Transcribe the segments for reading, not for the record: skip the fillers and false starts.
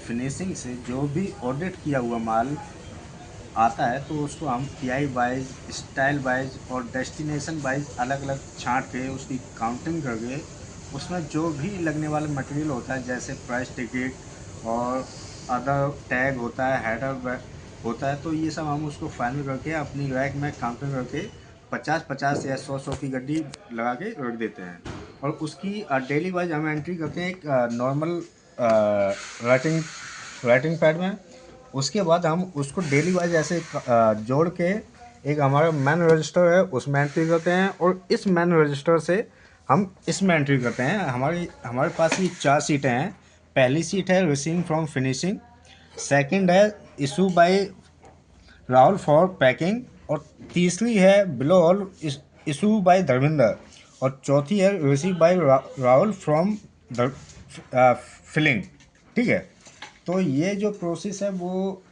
Finishing से जो भी ऑडिट किया हुआ माल आता है तो उसको हम पीआई वाइज, स्टाइल वाइज और डेस्टिनेशन वाइज अलग अलग छांट के उसकी काउंटिंग करके उसमें जो भी लगने वाला मटेरियल होता है जैसे प्राइस टिकट और अदर टैग होता है, हेडर होता है, तो ये सब हम उसको फाइनल करके अपनी रैक में काउंटिंग करके 50-50 या 100-100 की गड्डी लगा के रख देते हैं। और उसकी डेली वाइज हम एंट्री करते हैं एक नॉर्मल राइटिंग राइटिंग पैड में। उसके बाद हम उसको डेली वाइज ऐसे जोड़ के एक हमारा मैन रजिस्टर है उसमें एंट्री करते हैं, और इस मैन रजिस्टर से हम इसमें एंट्री करते हैं। हमारी हमारे पास ये 4 सीटें हैं। पहली सीट है रिसीविंग फ्रॉम फिनिशिंग, सेकंड है issue by Rahul for packing, और तीसरी है below all issue by Dharmendra, और चौथी है receive by Rahul from filling. ठीक है, तो ये जो प्रोसेस है वो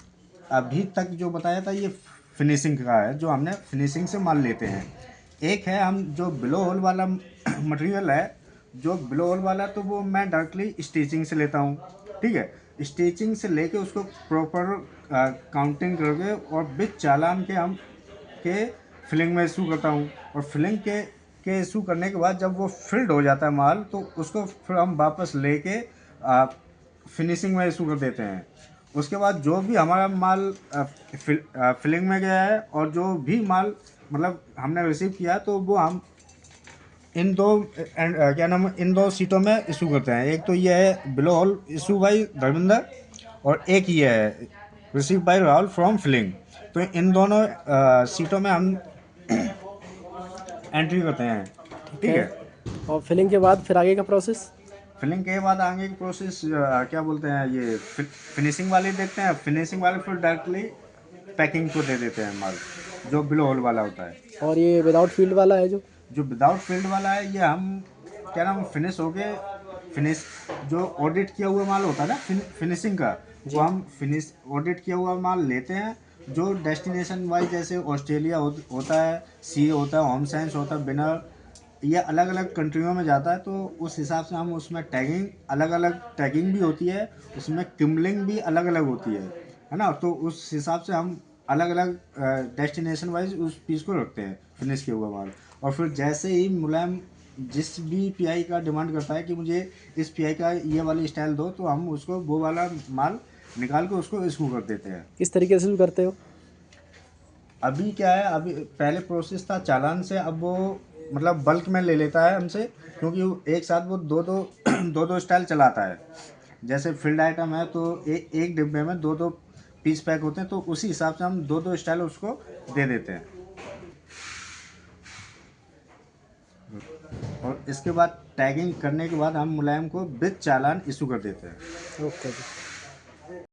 अभी तक जो बताया था ये फिनिशिंग का है, जो हमने फिनिशिंग से माल लेते हैं। एक है हम जो बिलो होल वाला मटेरियल है, जो बिलो होल वाला तो वो मैं डायरेक्टली स्टिचिंग से लेता हूँ। ठीक है, स्टिचिंग से लेके उसको प्रॉपर काउंटिंग करके और विथ चालान के हम के फिलिंग में इशू करता हूँ। और फिलिंग के इशू करने के बाद जब वो फिल्ड हो जाता है माल, तो उसको फिर हम वापस लेके फिनिशिंग में इशू कर देते हैं। उसके बाद जो भी हमारा माल फिलिंग में गया है और जो भी माल मतलब हमने रिसीव किया, तो वो हम इन दो क्या नाम इन दो सीटों में इशू करते हैं। एक तो ये है below all issue by Dharmendra, और एक ये है receive by Rahul from filling. तो इन दोनों सीटों में हम एंट्री करते हैं। ठीक ठीक है। है, और फिलिंग के बाद फिर आगे का प्रोसेस? फिलिंग के बाद आगे की प्रोसेस क्या बोलते हैं, ये फिनिशिंग वाले देखते हैं। फिनिशिंग वाले फिर डायरेक्टली पैकिंग को दे देते हैं माल, जो बिलो होल वाला होता है। और ये विदाउट फील्ड वाला है जो? जो विदाउट फील्ड वाला है ये हम क्या नाम फिनिश हो गए, फिनिश जो ऑडिट किया हुआ माल होता है ना फिनिशिंग का, वो जी। हम फिनिश ऑडिट किया हुआ माल लेते हैं। जो डेस्टिनेशन वाइज जैसे ऑस्ट्रेलिया होता है, सी होता है, होम साइंस होता है, बिनर, ये अलग अलग कंट्रियों में जाता है, तो उस हिसाब से हम उसमें टैगिंग अलग अलग टैगिंग भी होती है, उसमें किमलिंग भी अलग अलग होती है ना। तो उस हिसाब से हम अलग अलग डेस्टिनेशन वाइज उस पीस को रखते हैं फिनिश किया हुआ माल। और फिर जैसे ही मुलायम जिस भी पीआई का डिमांड करता है कि मुझे इस पीआई का ये वाली स्टाइल दो, तो हम उसको वो वाला माल निकाल के उसको इशू कर देते हैं। किस तरीके से करते हो? अभी क्या है, अभी पहले प्रोसेस था चालान से, अब वो मतलब बल्क में ले लेता है हमसे, क्योंकि वो एक साथ वो दो दो दो दो स्टाइल चलाता है। जैसे फील्ड आइटम है तो एक डिब्बे में दो दो पीस पैक होते हैं, तो उसी हिसाब से हम दो दो स्टाइल उसको दे देते हैं। और इसके बाद टैगिंग करने के बाद हम मुलायम को विद चालान इशू कर देते हैं। ओके जी।